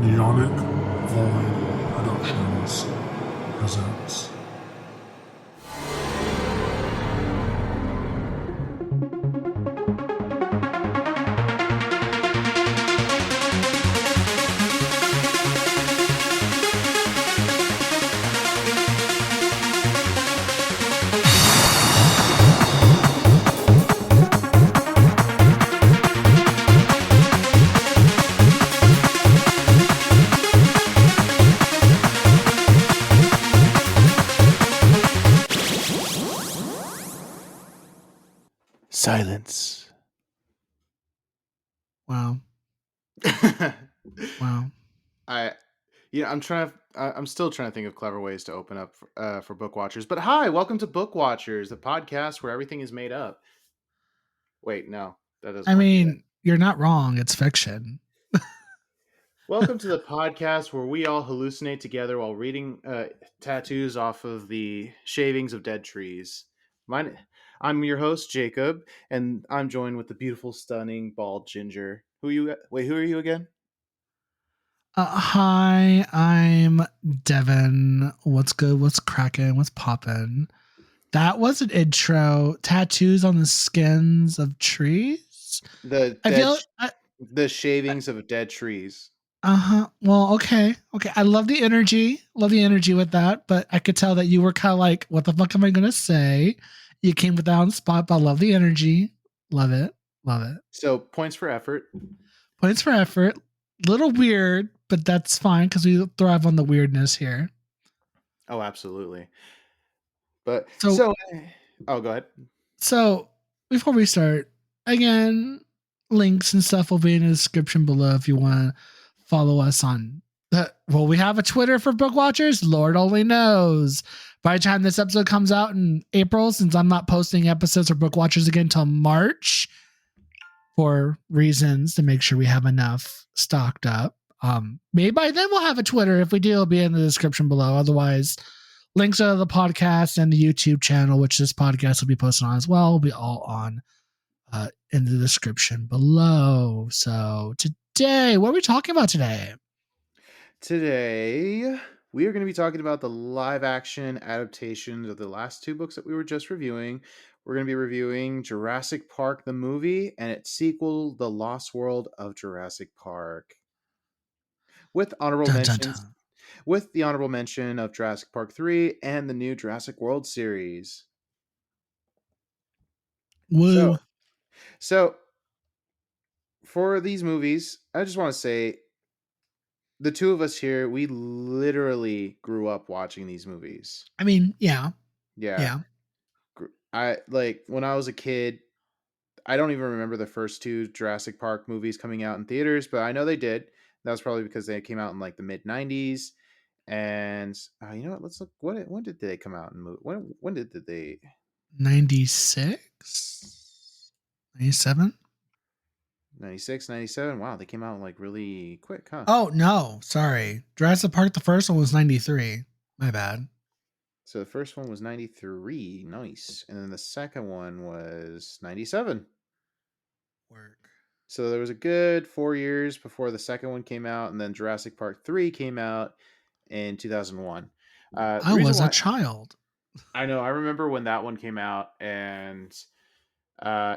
NeonicVoid Productions presents. Silence. Wow. Wow. I'm still trying to think of clever ways to open up for book watchers. But hi, welcome to Book Watchers, the podcast where everything is made up. Wait, no, that doesn't I work either. mean, you're not wrong. It's fiction. Welcome to the podcast where we all hallucinate together while reading tattoos off of the shavings of dead trees. I'm your host Jacob, and I'm joined with the beautiful, stunning, bald Ginger. Who are you again? Hi, I'm Devin. What's good? What's cracking? What's poppin'? That was an intro. Tattoos on the skins of trees. The shavings of dead trees. Well, okay. I love the energy. Love the energy with that. But I could tell that you were kind of like, what the fuck am I going to say? You came with that on the spot, but I love the energy. Love it. So points for effort. Points for effort. Little weird, but that's fine because we thrive on the weirdness here. Oh, absolutely. But go ahead. So before we start, again, links and stuff will be in the description below if you want to follow us on. Well, we have a Twitter for book watchers. Lord only knows. By the time this episode comes out in April, since I'm not posting episodes for book watchers again until March, for reasons to make sure we have enough stocked up. Maybe by then we'll have a Twitter. If we do, it'll be in the description below. Otherwise, links to the podcast and the YouTube channel, which this podcast will be posted on as well, will be all on in the description below. So today, what are we talking about today? Today, we are going to be talking about the live action adaptations of the last two books that we were just reviewing. We're going to be reviewing Jurassic Park, the movie, and its sequel, The Lost World of Jurassic Park. With honorable mentions, with the honorable mention of Jurassic Park 3 and the new Jurassic World series. Woo. So for these movies, I just want to say the two of us here, we literally grew up watching these movies. I mean, yeah. I like when I was a kid, I don't even remember the first two Jurassic Park movies coming out in theaters, but I know they did. That was probably because they came out in like the mid 90s. And you know what? Let's look. When did they come out? When did they? 96? 97? 96, 97. Wow, they came out like really quick, huh? Oh, no. Sorry. Jurassic Park, the first one was 93. My bad. So the first one was 93. Nice. And then the second one was 97. Work. So there was a good 4 years before the second one came out, and then Jurassic Park 3 came out in 2001. I was a child. I know. I remember when that one came out, and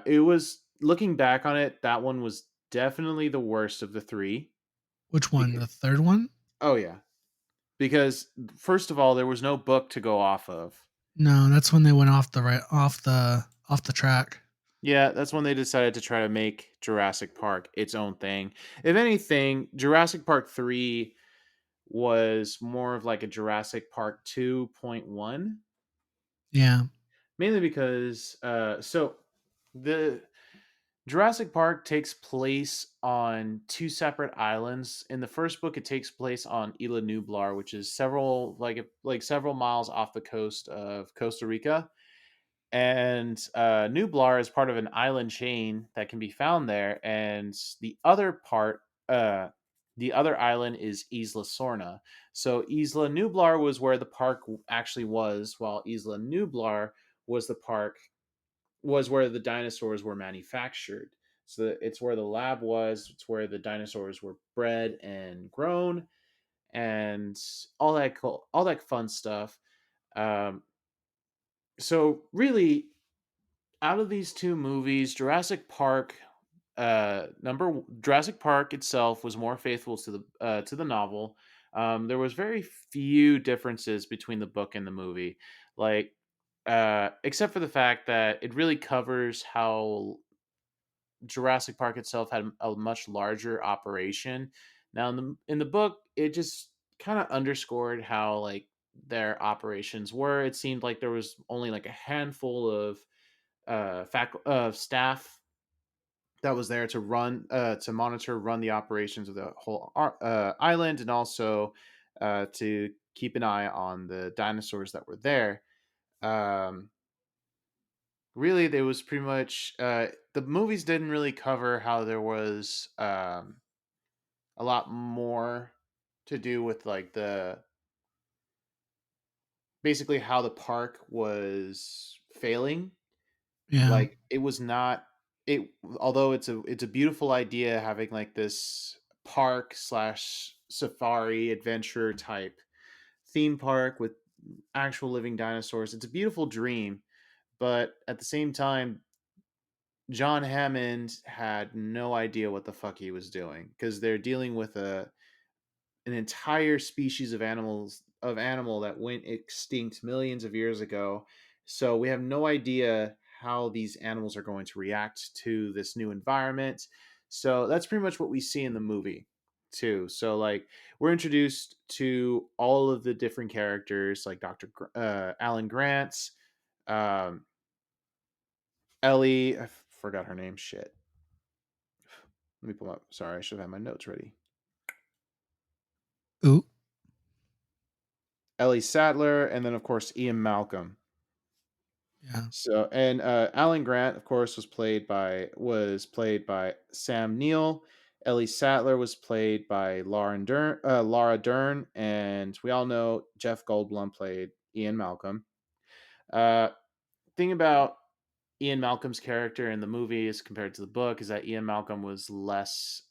it was, looking back on it, that one was definitely the worst of the three. Which one? The third one? Oh, yeah. Because first of all, there was no book to go off of. No, that's when they went off the track. Yeah, that's when they decided to try to make Jurassic Park its own thing. If anything, Jurassic Park 3 was more of like a Jurassic Park 2.1. Yeah. Mainly because so the Jurassic Park takes place on two separate islands. In the first book, it takes place on Isla Nublar, which is several miles off the coast of Costa Rica. And Nublar is part of an island chain that can be found there. And the other island is Isla Sorna. So Isla Nublar was where the park actually was, while Isla Nublar was where the dinosaurs were manufactured. So it's where the lab was. It's where the dinosaurs were bred and grown, and all that fun stuff. Um, so really, out of these two movies, Jurassic Park itself was more faithful to the novel. There was very few differences between the book and the movie, like except for the fact that it really covers how Jurassic Park itself had a much larger operation. Now in the book, it just kind of underscored how like their operations were. It seemed like there was only like a handful of staff that was there to monitor, run the operations of the whole island, and also to keep an eye on the dinosaurs that were there. Um, Really, there was pretty much the movies didn't really cover how there was a lot more to do with like the basically how the park was failing. Yeah. Like it was not it although it's a beautiful idea having like this park slash safari adventure type theme park with actual living dinosaurs. It's a beautiful dream, but at the same time, John Hammond had no idea what the fuck he was doing because they're dealing with an entire species of animal that went extinct millions of years ago. So we have no idea how these animals are going to react to this new environment. So that's pretty much what we see in the movie too. So like we're introduced to all of the different characters like Alan Grant, um, Ellie. I forgot her name. Shit. Let me pull up. Sorry, I should have my notes ready. Ooh. Ellie Sattler, and then of course Ian Malcolm. Yeah. So and Alan Grant, of course, was played by Sam Neill. Ellie Sattler was played by Laura Dern, and we all know Jeff Goldblum played Ian Malcolm. Uh, thing about Ian Malcolm's character in the movie as compared to the book is that Ian Malcolm was less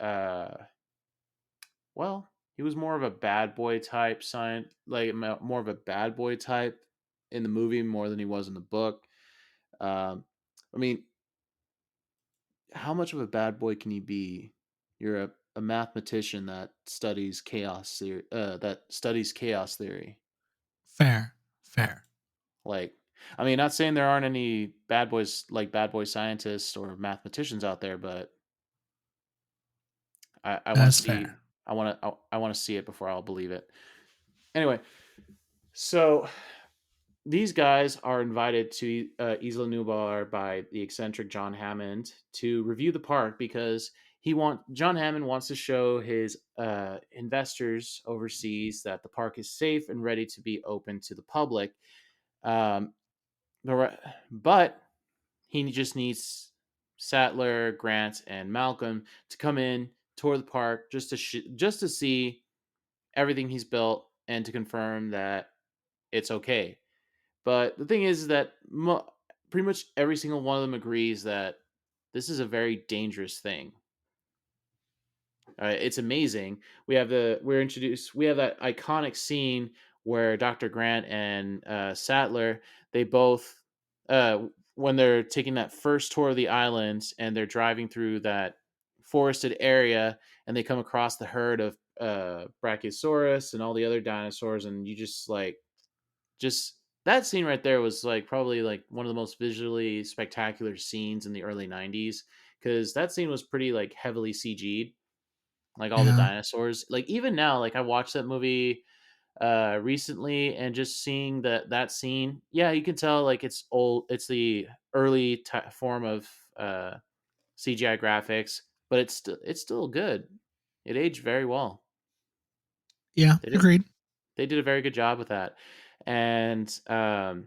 well, he was more of a bad boy type more of a bad boy type in the movie more than he was in the book. Um, I mean, how much of a bad boy can he be? You're a mathematician that studies chaos theory. Fair. Fair. Like, I mean, not saying there aren't any bad boys like bad boy scientists or mathematicians out there, but I want to That's see fair. I want to see it before I'll believe it. Anyway, so these guys are invited to Isla Nublar by the eccentric John Hammond to review the park because John Hammond wants to show his investors overseas that the park is safe and ready to be open to the public. Um, but he just needs Sattler, Grant, and Malcolm to come in, tour the park, just to see everything he's built and to confirm that it's okay. But the thing is that pretty much every single one of them agrees that this is a very dangerous thing. It's amazing. We have that iconic scene where Dr. Grant and Sattler, they both when they're taking that first tour of the island and they're driving through that forested area and they come across the herd of Brachiosaurus and all the other dinosaurs, and you just that scene right there was like probably like one of the most visually spectacular scenes in the early 90s because that scene was pretty like heavily CG'd, like all the Yeah. dinosaurs. Like even now, like I watched that movie recently and just seeing that scene, yeah, you can tell like it's old, it's the form of CGI graphics, but it's still good. It aged very well. Yeah. They did Agreed. they did a very good job with that. And of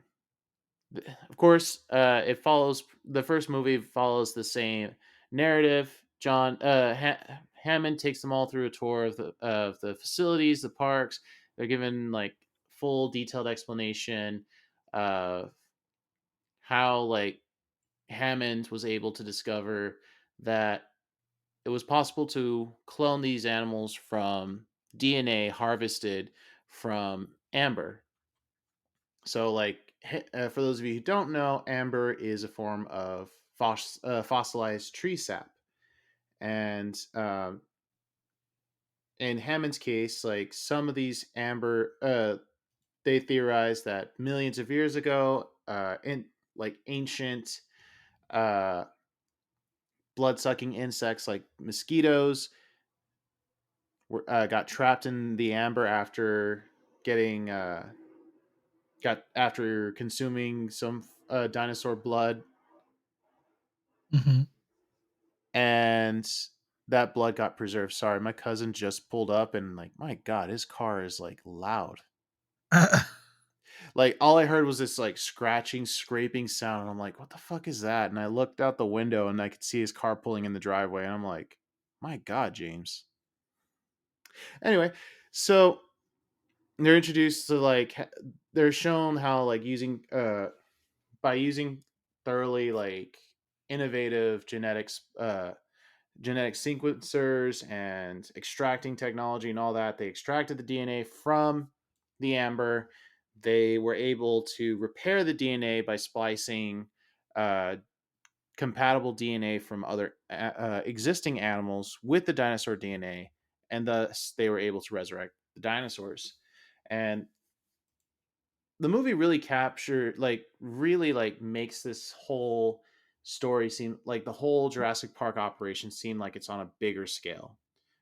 course, the first movie follows the same narrative. Hammond takes them all through a tour of the facilities, the parks. They're given like full detailed explanation of how like Hammond was able to discover that it was possible to clone these animals from DNA harvested from amber. So, like, for those of you who don't know, amber is a form of fossilized tree sap. And in Hammond's case, like some of these amber, they theorize that millions of years ago, in like ancient uh, blood sucking insects like mosquitoes got trapped in the amber after getting got after consuming some dinosaur blood, Hmm. and that blood got preserved. Sorry, my cousin just pulled up, and like, my God, his car is like loud. Like, all I heard was this like scratching, scraping sound, and I'm like, what the fuck is that? And I looked out the window, and I could see his car pulling in the driveway, and I'm like, my God, James. Anyway, so they're introduced to like they're shown how like using by using thoroughly like innovative genetic sequencers and extracting technology and all that, they extracted the DNA from the amber. They were able to repair the DNA by splicing uh, compatible DNA from other existing animals with the dinosaur DNA, and thus they were able to resurrect the dinosaurs. And the movie really captured, like, really like makes this whole story seem like the whole Jurassic Park operation seem like it's on a bigger scale,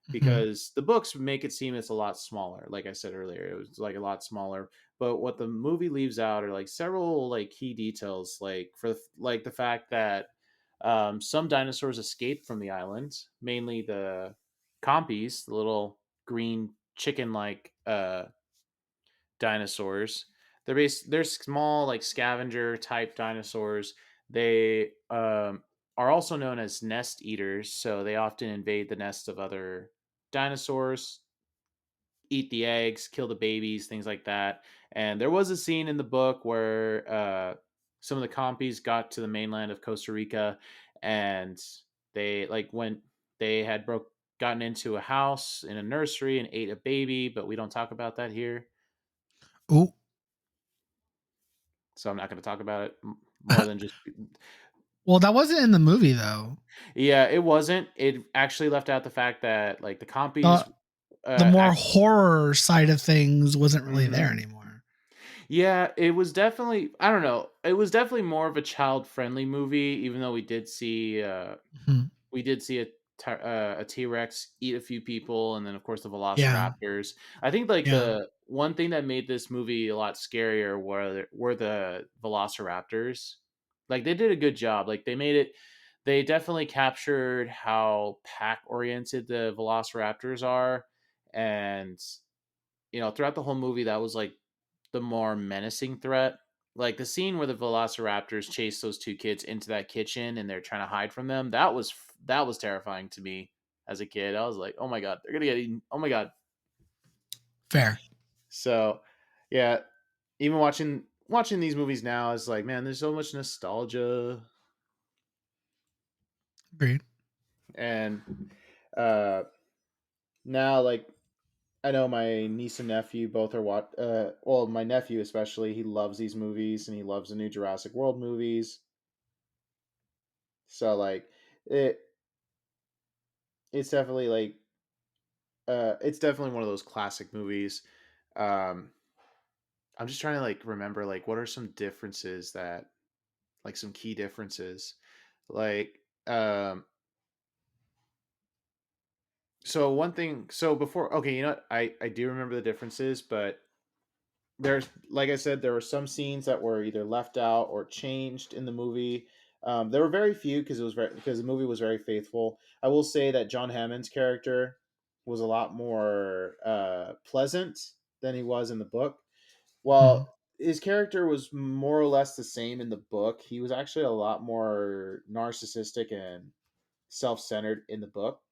Hmm. because the books make it seem it's a lot smaller. Like I said earlier, it was like a lot smaller, but what the movie leaves out are like several like key details, like like the fact that some dinosaurs escaped from the island, mainly the compies, the little green chicken like dinosaurs. They're small, like scavenger type dinosaurs. They are also known as nest eaters, so they often invade the nests of other dinosaurs, eat the eggs, kill the babies, things like that. And there was a scene in the book where some of the compies got to the mainland of Costa Rica, and they like when they had broke gotten into a house in a nursery and ate a baby, but we don't talk about that here. Oh, So I'm not going to talk about it more than just. well, that wasn't in the movie though. Yeah, it wasn't. It actually left out the fact that like the compies. The the more Act, horror side of things wasn't really there mhm. anymore. Yeah, it was definitely. I don't know. It was definitely more of a child friendly movie, even though Mhm. we did see a T Rex eat a few people, and then of course the Yeah, Velociraptors. I think like yeah. the one thing that made this movie a lot scarier were the Velociraptors. Like they did a good job. Like they made it. They definitely captured how pack oriented the Velociraptors are, and throughout the whole movie, that was like the more menacing threat. Like the scene where the Velociraptors chase those two kids into that kitchen and they're trying to hide from them. That was terrifying to me as a kid. I was like, oh my God, they're gonna get eaten. Oh my God. Fair. So yeah, even watching these movies now is like, man, there's so much nostalgia. Agreed. And uh now, like, I know my niece and nephew both are well, my nephew especially, he loves these movies and he loves the new Jurassic World movies. So like it it's definitely like it's definitely one of those classic movies. Um I'm just trying to like remember like what are some differences that like some key differences. Like so one thing, so before, okay, I do remember the differences, but there's, like I said, there were some scenes that were either left out or changed in the movie. There were very few because the movie was very faithful. I will say that John Hammond's character was a lot more pleasant than he was in the book. Mhm. While his character was more or less the same in the book, he was actually a lot more narcissistic and self-centered in the book.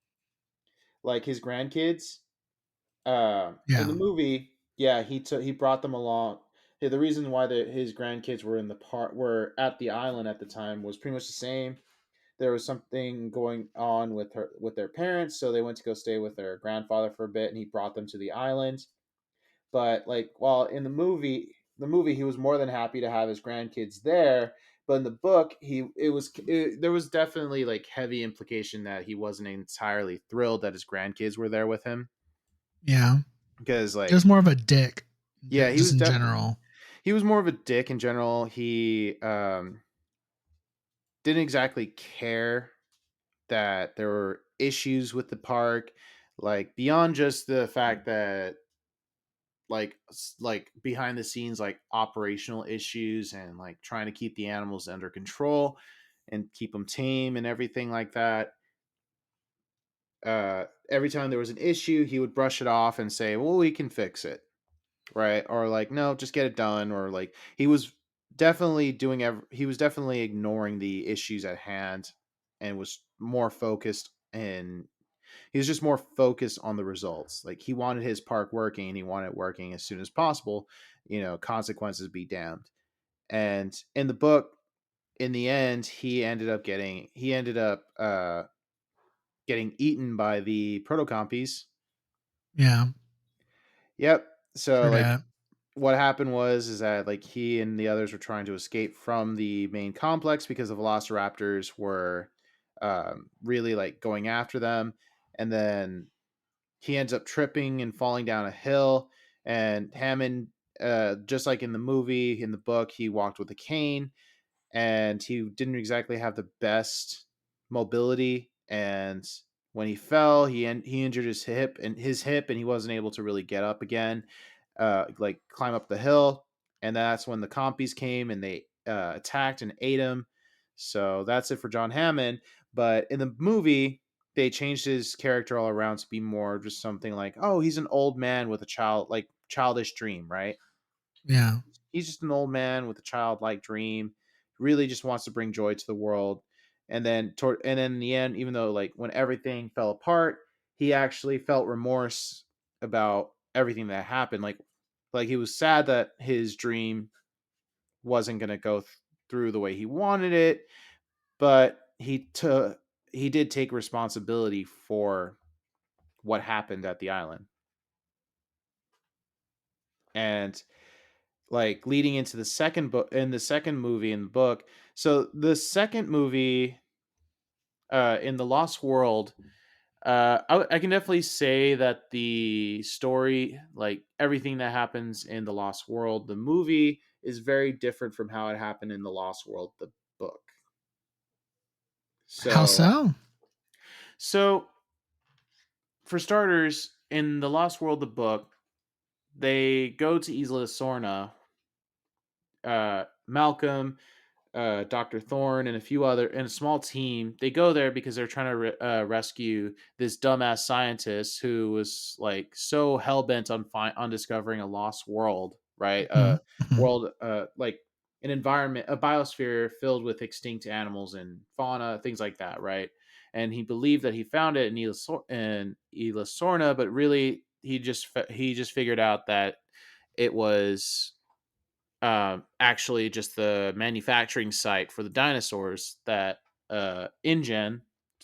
Like his grandkids, in the Yeah. movie, yeah, he brought them along. Yeah, the reason why his grandkids were at the island at the time was pretty much the same. there was something going on with their parents, so they went to go stay with their grandfather for a bit, and he brought them to the island. But like, while in the movie he was more than happy to have his grandkids there, but in the book there was definitely like heavy implication that he wasn't entirely thrilled that his grandkids were there with him, Yeah. because It was like, more of a dick, yeah, just in general. he was more of a dick in general. He didn't exactly care that there were issues with the park, like beyond just the fact that like behind the scenes, like operational issues and like trying to keep the animals under control and keep them tame and everything like that. Every time there was an issue, he would brush it off and say, well, we can fix it, right? Or like, no, just get it done. Or like, he was definitely ignoring the issues at hand, and was more focused, and he was just more focused on the results. Like, he wanted his park working, and he wanted it working as soon as possible, consequences be damned. And in the book, in the end, he ended up getting eaten by the protocompies. Yeah. Yep. So Sure like, that. what happened was is that like he and the others were trying to escape from the main complex because the velociraptors were really like going after them. And then he ends up tripping and falling down a hill. And Hammond, just like in the movie, in the book, he walked with a cane, and he didn't exactly have the best mobility. And when he fell, he injured his hip, and he wasn't able to really get up again, like climb up the hill. And that's when the compies came, and they attacked and ate him. So that's it for John Hammond. But in the movie, they changed his character all around to be more just something like, oh, he's an old man with a childish dream, right? Yeah. He's just an old man with a childlike dream, really just wants to bring joy to the world. And then in the end, even though like when everything fell apart, he actually felt remorse about everything that happened. Like he was sad that his dream wasn't going to go through the way he wanted it, but he did take responsibility for what happened at the island. And like leading into the second book, in the second movie in the book. So the second movie, in the Lost World, I can definitely say that the story, like everything that happens in the Lost World, the movie is very different from how it happened in the Lost World, the book. How So, so? so for starters, in the Lost World, the book, they go to Isla Sorna. Malcolm, Dr. Thorne, and a small team. They go there because they're trying to rescue this dumbass scientist who was like so hell bent on discovering a lost world, right? Mhm, A mhm. world, like an environment, a biosphere filled with extinct animals and fauna, things like that, right? And he believed that he found it in Isla Sorna, but really he just figured out that it was actually just the manufacturing site for the dinosaurs that InGen,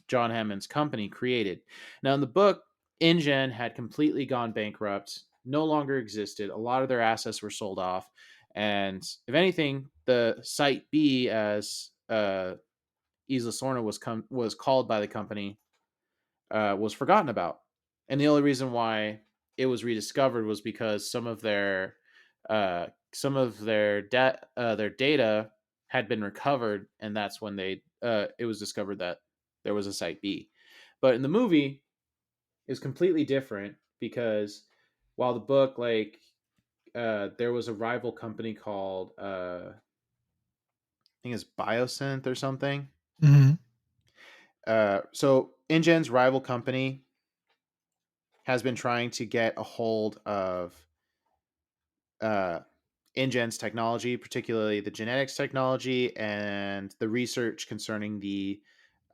John Hammond's company, created. Now, in the book, InGen had completely gone bankrupt, no longer existed. A lot of their assets were sold off. And if anything, the Site B, as Isla Sorna was called by the company, was forgotten about. And the only reason why it was rediscovered was because some of their data had been recovered, and that's when it was discovered that there was a Site B. But in the movie, it was completely different because while the book, like, there was a rival company called I think it's Biosynth or something. Mhm. So InGen's rival company has been trying to get a hold of uh, InGen's technology, particularly the genetics technology and the research concerning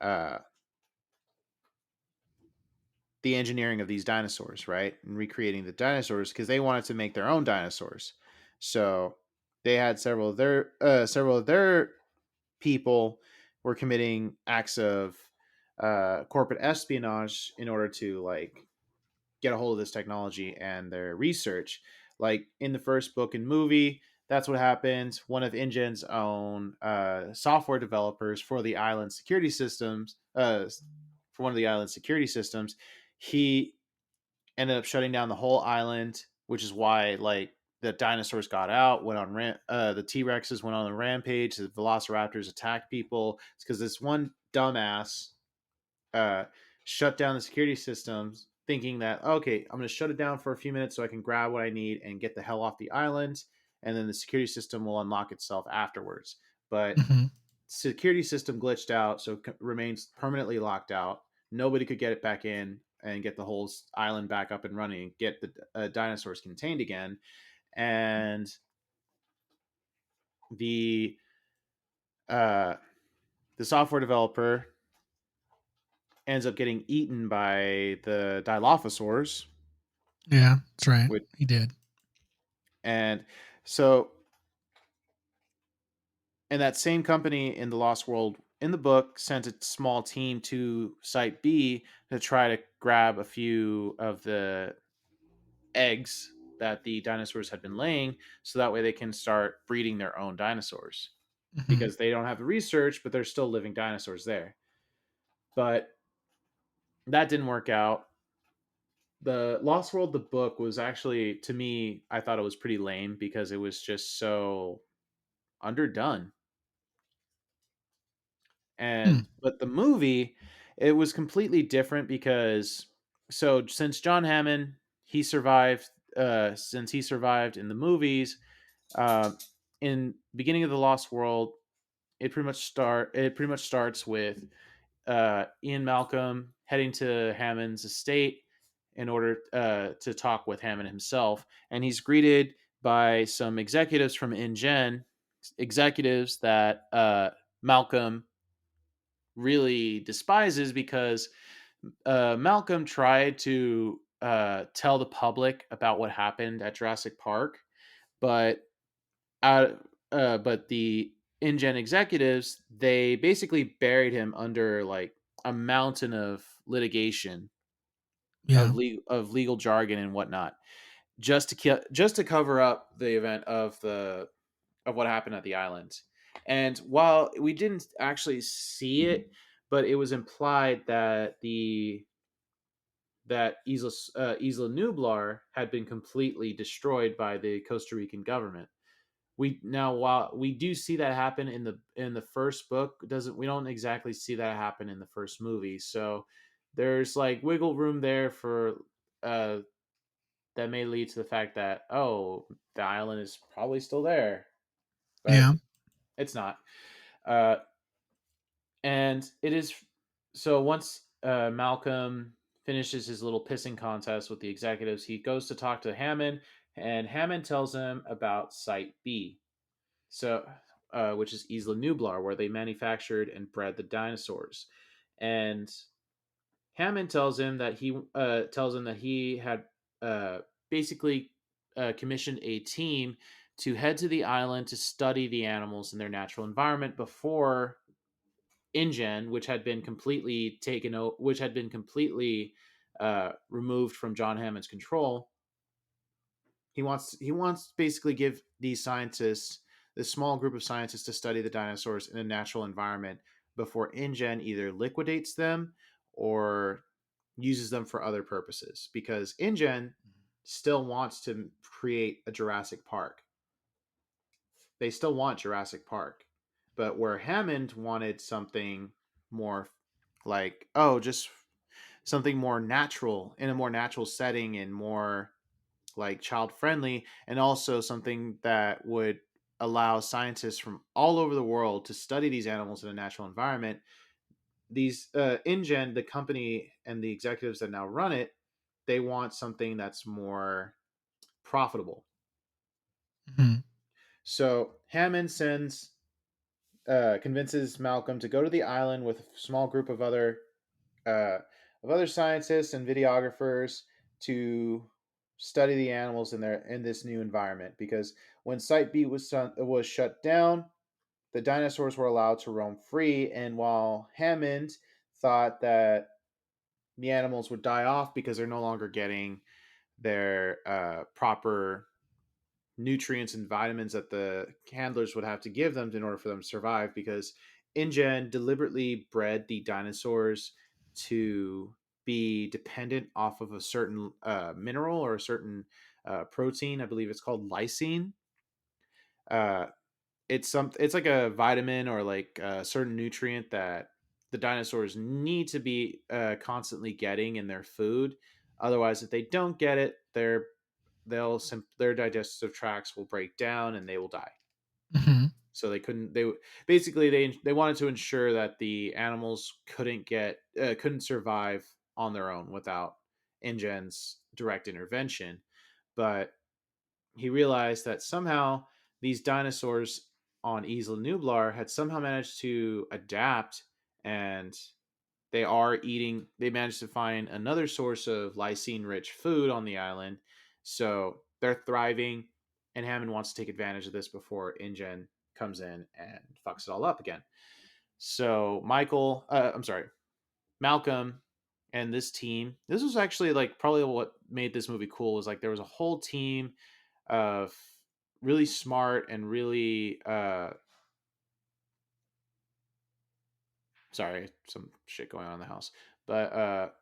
uh, the engineering of these dinosaurs, right, and recreating the dinosaurs because they wanted to make their own dinosaurs. So they had several of their people were committing acts of corporate espionage in order to like get a hold of this technology and their research. Like in the first book and movie, that's what happened. One of InGen's own software developers for the island security systems, for one of the island security systems, he ended up shutting down the whole island, which is why like the dinosaurs got out, went on the T Rexes went on a rampage, the Velociraptors attacked people. It's because this one dumbass uh, shut down the security systems, thinking that okay, I'm going to shut it down for a few minutes so I can grab what I need and get the hell off the island, and then the security system will unlock itself afterwards. But Hmm. security system glitched out, so remains permanently locked out. Nobody could get it back in and get the whole island back up and running, get the dinosaurs contained again, and the uh, the software developer ends up getting eaten by the Dilophosaurs, Yeah, that's right. which He did. and so and that same company in the Lost World in the book sent a small team to Site B to try to grab a few of the eggs that the dinosaurs had been laying, so that way they can start breeding their own dinosaurs Hmm. because they don't have the research, but there's still living dinosaurs there. But that didn't work out. The Lost World, the book, was actually, to me, I thought it was pretty lame because it was just so underdone. Hmm. But the movie, it was completely different because so since John Hammond, he survived since he survived in the movies, uh, in beginning of the Lost World, it pretty much starts with Ian Malcolm heading to Hammond's estate in order to talk with Hammond himself, and he's greeted by some executives from InGen, executives that Malcolm really despises because Malcolm tried to tell the public about what happened at Jurassic Park, but but the InGen executives, they basically buried him under like a mountain of litigation Yeah. of legal jargon and whatnot, just to cover up the event of what happened at the island. And while we didn't actually see it, but it was implied that the that Isla Nublar had been completely destroyed by the Costa Rican government. While we do see that happen in the first book, doesn't we don't exactly see that happen in the first movie. So there's like wiggle room there for uh that may lead to the fact that oh, the island is probably still there, but Yeah. it's not. Uh and it is so once Malcolm finishes his little pissing contest with the executives, he goes to talk to Hammond, and Hammond tells him about Site B, so which is Isla Nublar, where they manufactured and bred the dinosaurs. And Hammond tells him that he had uh, basically commissioned a team to head to the island to study the animals in their natural environment before InGen, which had been completely which had been completely removed from John Hammond's control. He wants to basically give these scientists, this small group of scientists, to study the dinosaurs in a natural environment before InGen either liquidates them or uses them for other purposes. Because InGen still wants to create a Jurassic Park. They still want Jurassic Park, but where Hammond wanted something more like just something more natural in a more natural setting and more like child friendly, and also something that would allow scientists from all over the world to study these animals in a natural environment. These InGen, the company and the executives that now run it, they want something that's more profitable. Hmm. So Hammond convinces Malcolm to go to the island with a small group uh, of other scientists and videographers to study the animals in this new environment. Because when Site B was shut down, the dinosaurs were allowed to roam free, and while Hammond thought that the animals would die off because they're no longer getting their proper nutrients and vitamins that the handlers would have to give them in order for them to survive, because InGen deliberately bred the dinosaurs to be dependent off of a certain mineral or a certain protein. I believe it's called lysine. Uh, it's like a vitamin or like a certain nutrient that the dinosaurs need to be constantly getting in their food. Otherwise, if they don't get it, their digestive tracts will break down and they will die. Mm-hmm. So they couldn't. They basically they wanted to ensure that the animals couldn't survive on their own without InGen's direct intervention. But he realized that somehow these dinosaurs on Isla Nublar had somehow managed to adapt, and they managed to find another source of lysine rich food on the island. So they're thriving, and Hammond wants to take advantage of this before InGen comes in and fucks it all up again. So Malcolm and this team, this was actually like probably what made this movie cool, was like there was a whole team of really smart and really sorry, some shit going on in the house. But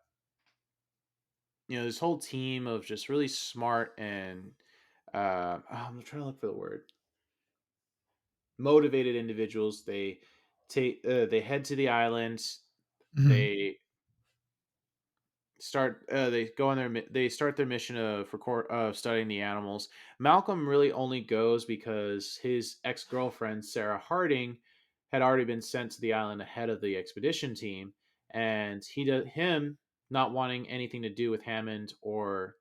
this whole team of just really smart and I'm trying to look for the word, motivated individuals. They head to the island. Mm-hmm. They they start their mission of studying the animals. Malcolm really only goes because his ex-girlfriend Sarah Harding had already been sent to the island ahead of the expedition team, and him not wanting anything to do with Hammond or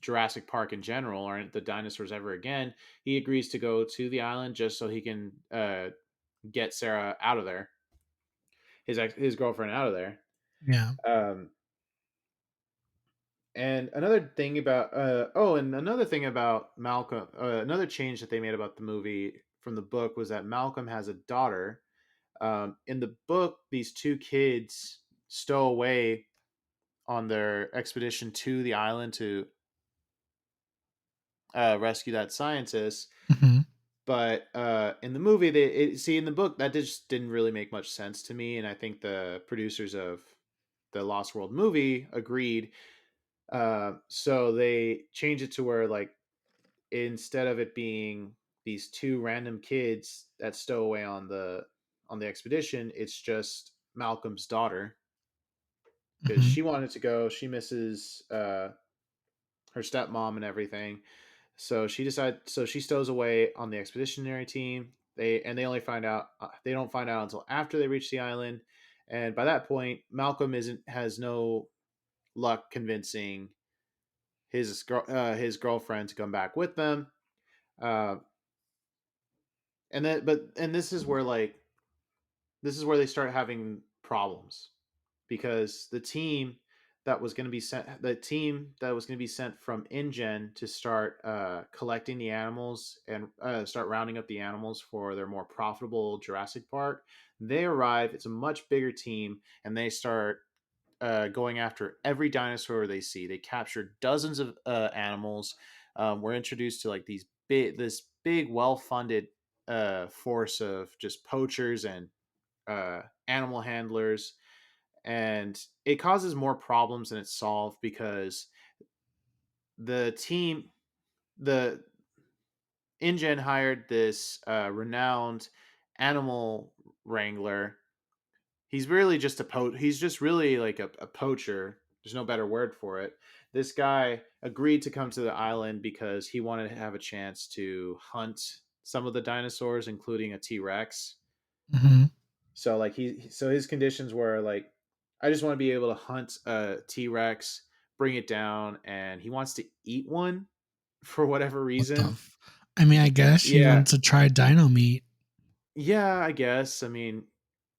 Jurassic Park in general or the dinosaurs ever again, he agrees to go to the island just so he can get Sarah out of there, his girlfriend out of there. Yeah. Um, And another thing about Malcolm, another change that they made about the movie from the book was that Malcolm has a daughter. In the book, these two kids stow away on their expedition to the island to rescue that scientist. Mm-hmm. But in the movie, in the book that just didn't really make much sense to me, and I think the producers of the Lost World movie agreed. So they changed it to where, like, instead of it being these two random kids that stow away on the expedition, it's just Malcolm's daughter, because Mm-hmm. she wanted to go. She misses her stepmom and everything. So she stows away on the expeditionary team. They don't find out until after they reach the island, and by that point, Malcolm isn't has no luck convincing his girlfriend to come back with them. Uh, and this is where they start having problems, because the team that was going to be sent from InGen to start collecting the animals and start rounding up the animals for their more profitable Jurassic Park, they arrive. It's a much bigger team, and they start going after every dinosaur they see. They capture dozens of animals. We're introduced to like this big, well-funded force of just poachers and animal handlers, and it causes more problems than it solved, because the team, the InGen hired this renowned animal wrangler. He's just really like a poacher. There's no better word for it. This guy agreed to come to the island because he wanted to have a chance to hunt some of the dinosaurs, including a T-Rex. Mm-hmm. So like so his conditions were like, I just want to be able to hunt a T-Rex, bring it down, and he wants to eat one for whatever What the? reason. I mean, I guess she Yeah. wants to try dino meat. Yeah, I guess. I mean,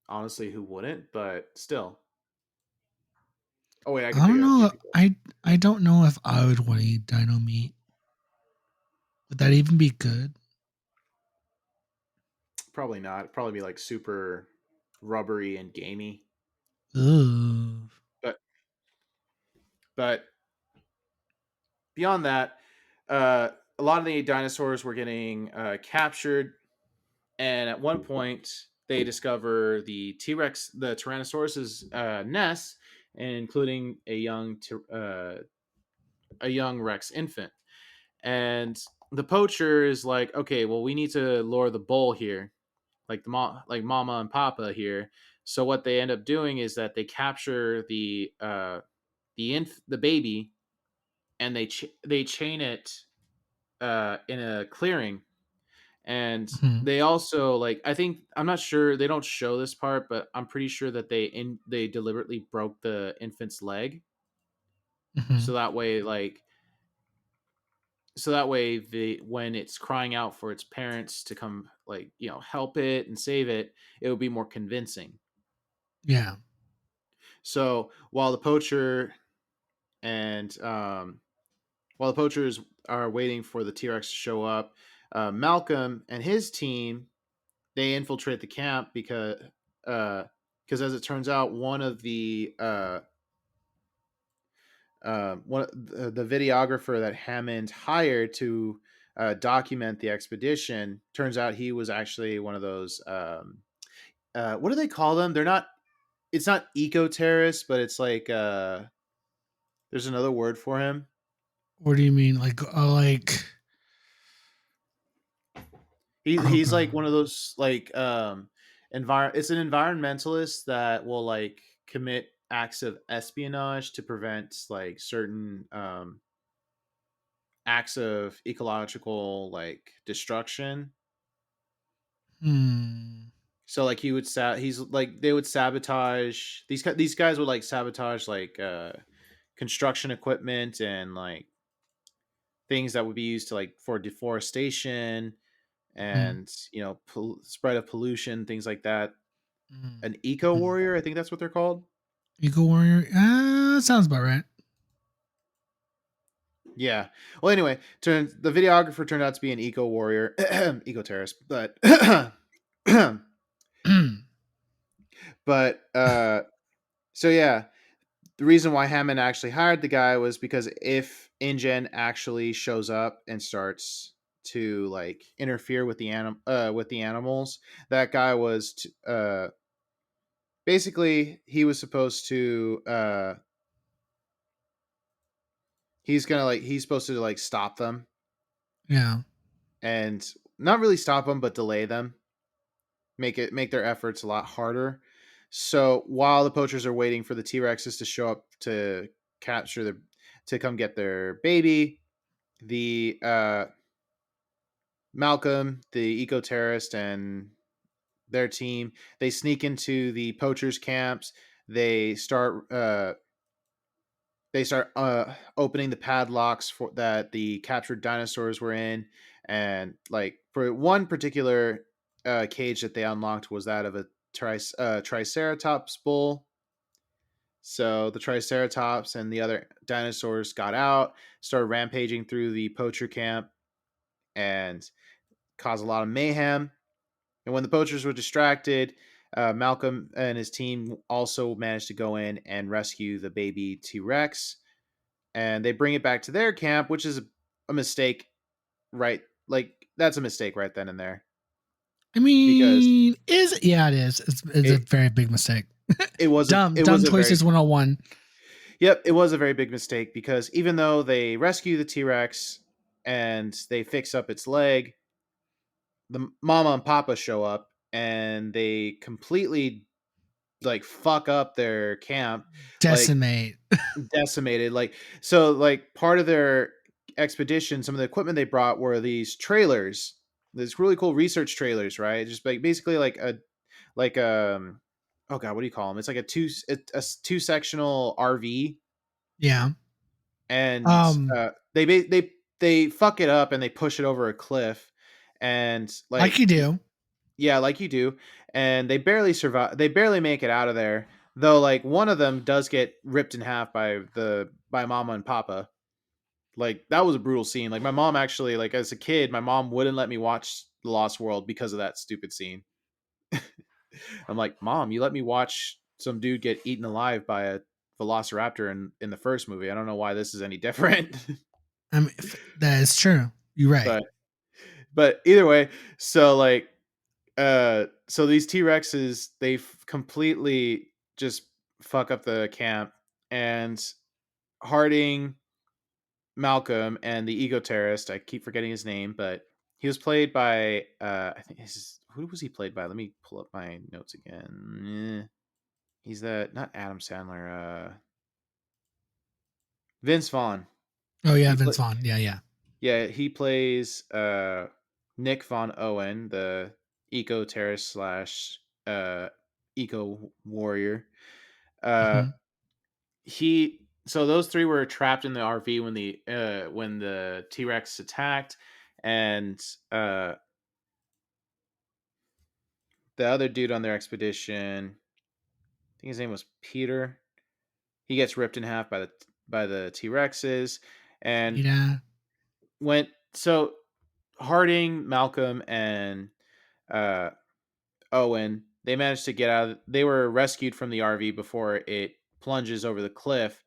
honestly, who wouldn't? But still. Oh wait, I can I think don't of a few know. people. I don't know if I would want to eat dino meat. Would that even be good? Probably not. It'd probably be like super rubbery and gamey. Ooh. But but beyond that, a lot of the dinosaurs were getting captured, and at one point they discover the T-Rex, the Tyrannosaurus's nest, including a young Rex infant. And the poacher is like, okay, well, we need to lure the bull here, like like Mama and Papa here. So what they end up doing is that they capture the baby, and they chain it in a clearing. And Mm-hmm. they also, like, I think, I'm not sure, they don't show this part, but I'm pretty sure that they deliberately broke the infant's leg, Mm-hmm. so that way, like, the when it's crying out for its parents to come, like, help it and save it, it would be more convincing. Yeah. So and while the poachers are waiting for the T-Rex to show up, Malcolm and his team, they infiltrate the camp because as it turns out, one the videographer that Hammond hired to document the expedition, turns out he was actually one of those what do they call them? They're not. It's not eco terrorists, but it's like there's another word for him. What do you mean? Like, He's okay. like one of those, like, it's an environmentalist that will, like, commit acts of espionage to prevent, like, certain acts of ecological, like, destruction. Hmm. So, like, he's like, they would sabotage these guys would, like, sabotage, like, construction equipment and, like, things that would be used to, like, for deforestation Hmm. and, spread of pollution, things like that. Hmm. An eco Hmm. warrior, I think that's what they're called. Eco warrior. Sounds about right. Yeah. Well, anyway, the videographer turned out to be an eco warrior, eco terrorist, but but so yeah, the reason why Hammond actually hired the guy was because if InGen actually shows up and starts to, like, interfere with with the animals, that guy was basically, he was supposed to he's supposed to, like, stop them, Yeah. and not really stop them, but delay them, make their efforts a lot harder. So while the poachers are waiting for the T-Rexes to show up to come get their baby, the Malcolm, the eco terrorist, and their team, they sneak into the poachers camps. They start opening the padlocks for that the captured dinosaurs were in, and, like, for one particular cage that they unlocked was that of a triceratops bull. So the triceratops and the other dinosaurs got out, started rampaging through the poacher camp, and caused a lot of mayhem. And when the poachers were distracted, Malcolm and his team also managed to go in and rescue the baby T-Rex, and they bring it back to their camp, which is a mistake, right? Like, that's a mistake right then and there, I because mean, it is. It's a it very big mistake. it was a it Dumb was a very choices 101. yep, it was a very big mistake, because even though they rescue the T-Rex and they fix up its leg, the Mama and Papa show up and they completely, like, fuck up their camp, like, Decimate. decimated, like, so, like, part of their expedition, some of the equipment they brought were these trailers, these really cool research trailers, right? Just, like, basically like like oh god, what do you call them? It's like a two sectional RV, Yeah. and Um, they fuck it up and they push it over a cliff, and, like like, you do. yeah, like you do, and they barely survive. They barely make it out of there, though. Like, one of them does get ripped in half by Mama and Papa. Like, that was a brutal scene. Like, my mom actually, like, as a kid, my mom wouldn't let me watch the Lost World because of that stupid scene. I'm like, Mom, you let me watch some dude get eaten alive by a velociraptor in the first movie. I don't know why this is any different. I mean, that is true. You're right. but either way, so like so these T-Rexes, they completely just fuck up the camp, and Harding, Malcolm, and the ego terrorist, I keep forgetting his name, but he was played by I think who was he played by? Let me pull up my notes again. He's not Adam Sandler, Vince Vaughn. Oh yeah, He Vince Vaughn. Yeah. Yeah, he plays Nick Von Owen, the eco terrorist slash eco warrior. Mhm. He so those three were trapped in the RV when the T-Rex attacked, and the other dude on their expedition, I think his name was Peter. He gets ripped in half by the T-Rexes, and Yeah. went so Harding, Malcolm, and uh, Owen, they managed to get out. They were rescued from the RV before it plunges over the cliff,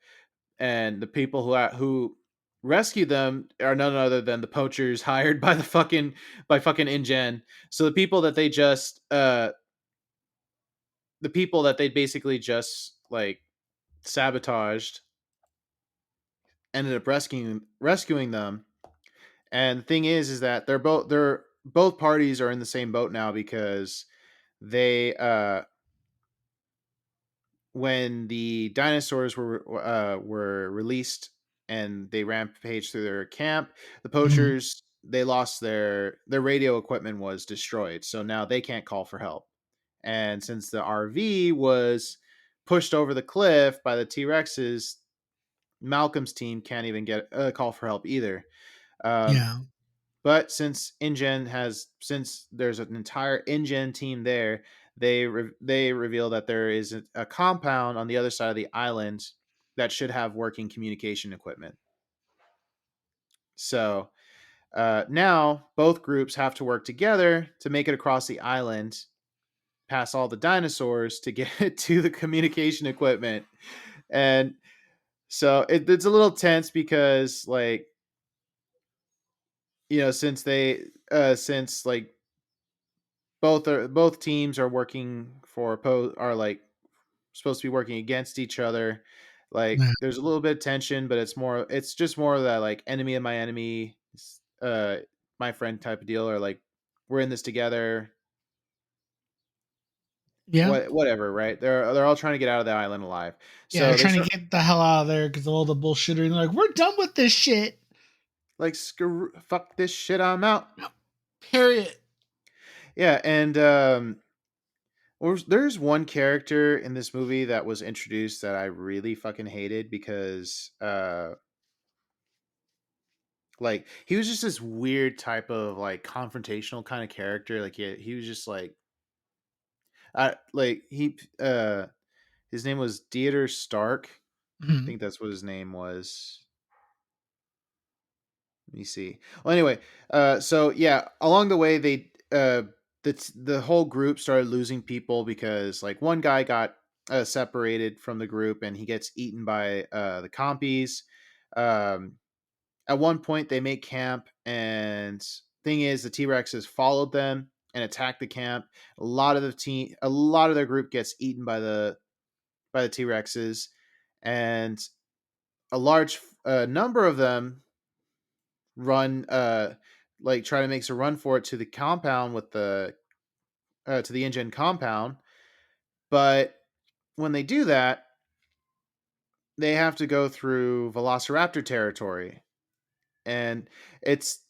and the people who rescued them are none other than the poachers hired by fucking InGen. So the people that they basically just like sabotaged ended up rescuing them. And the thing is that they're both parties are in the same boat now because they when the dinosaurs were released and they rampaged through their camp, the Mhm. poachers, they lost their radio equipment was destroyed, so now they can't call for help. And since the RV was pushed over the cliff by the T-Rexes, Malcolm's team can't even get a call for help either. Um, Yeah. but since there's an entire InGen team there, they reveal that there is a compound on the other side of the island that should have working communication equipment. So now both groups have to work together to make it across the island, past all the dinosaurs to get to the communication equipment. And so it's a little tense because like since like both teams are working are like supposed to be working against each other. Like Yeah. there's a little bit of tension, but it's just more of that like enemy of my enemy, uh, my friend type of deal, or like we're in this together. Yeah. Whatever, right? They're all trying to get out of the island alive. Yeah. They're So they trying to start get the hell out of there because of all the bullshit. And they're like, we're done with this shit. like screw fuck this shit, I'm out. Period. Yeah, and there's one character in this movie that was introduced that I really fucking hated because like he was just this weird type of like confrontational kind of character. Like he was just like like he his name was Dieter Stark. I Mhm. think that's what his name was. Let me see. Well, anyway, so yeah, along the way the whole group started losing people because like one guy got separated from the group and he gets eaten by the compies. Um, at one point they make camp, and thing is the T-Rexes followed them and attacked the camp. A lot of their group gets eaten by the T-Rexes, and a large number of them run like try to make a run for it to the compound with the to the InGen compound. But when they do that, they have to go through Velociraptor territory, and it's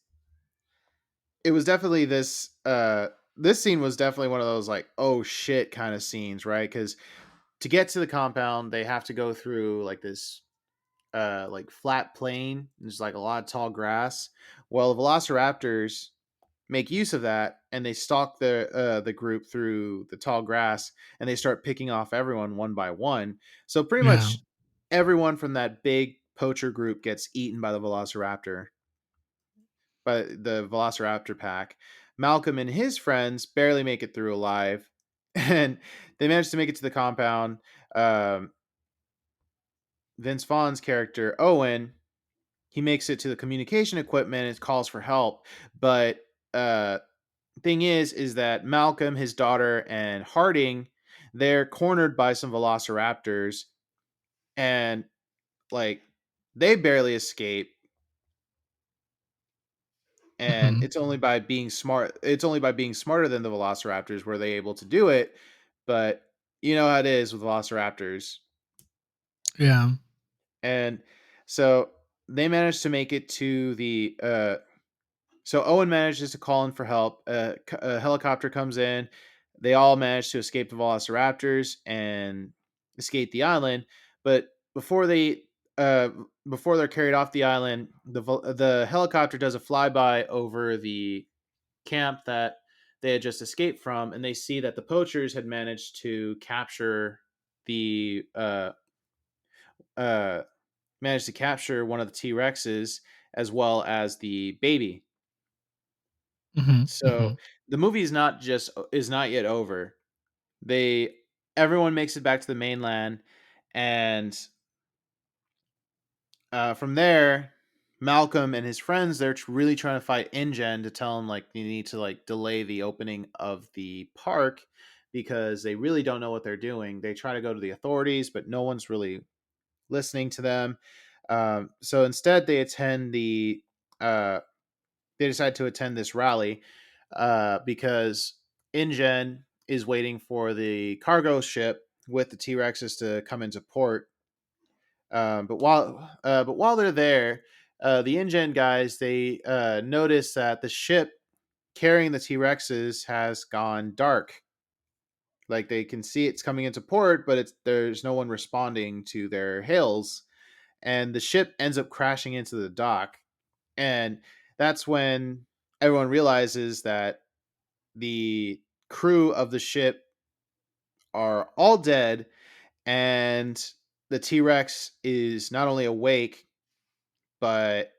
it was definitely this scene was definitely one of those like oh shit kind of scenes, right? Because to get to the compound they have to go through like this like flat plain. There's like a lot of tall grass. Well, the Velociraptors make use of that and they stalk the group through the tall grass, and they start picking off everyone one by one. So pretty Yeah. much everyone from that big poacher group gets eaten by the Velociraptor pack. Malcolm and his friends barely make it through alive, and they manage to make it to the compound. Um, Vince Vaughn's character Owen, he makes it to the communication equipment and calls for help, but uh, thing is that Malcolm, his daughter, and Harding, they're cornered by some velociraptors, and like they barely escape. And Mhm. it's only by being smart. It's only by being smarter than the velociraptors were they able to do it. But you know how it is with velociraptors, Yeah. and so they managed to make it to the so Owen manages to call in for help. A helicopter comes in. They all manage to escape the velociraptors and escape the island. But before they uh, before they're carried off the island, the helicopter does a flyby over the camp that they had just escaped from, and they see that the poachers had managed to capture the uh, managed to capture one of the T Rexes as well as the baby. Mhm. So Mhm. the movie is not yet over. They Everyone makes it back to the mainland, and from there, Malcolm and his friends they're really trying to fight InGen to tell them like they need to like delay the opening of the park because they really don't know what they're doing. They try to go to the authorities, but no one's really listening to them. So instead, uh, they decide to attend this rally because InGen is waiting for the cargo ship with the T Rexes to come into port. But while they're there, the InGen guys they notice that the ship carrying the T Rexes has gone dark. Like they can see it's coming into port, but there's no one responding to their hails, and the ship ends up crashing into the dock. And that's when everyone realizes that the crew of the ship are all dead, and the T-Rex is not only awake, but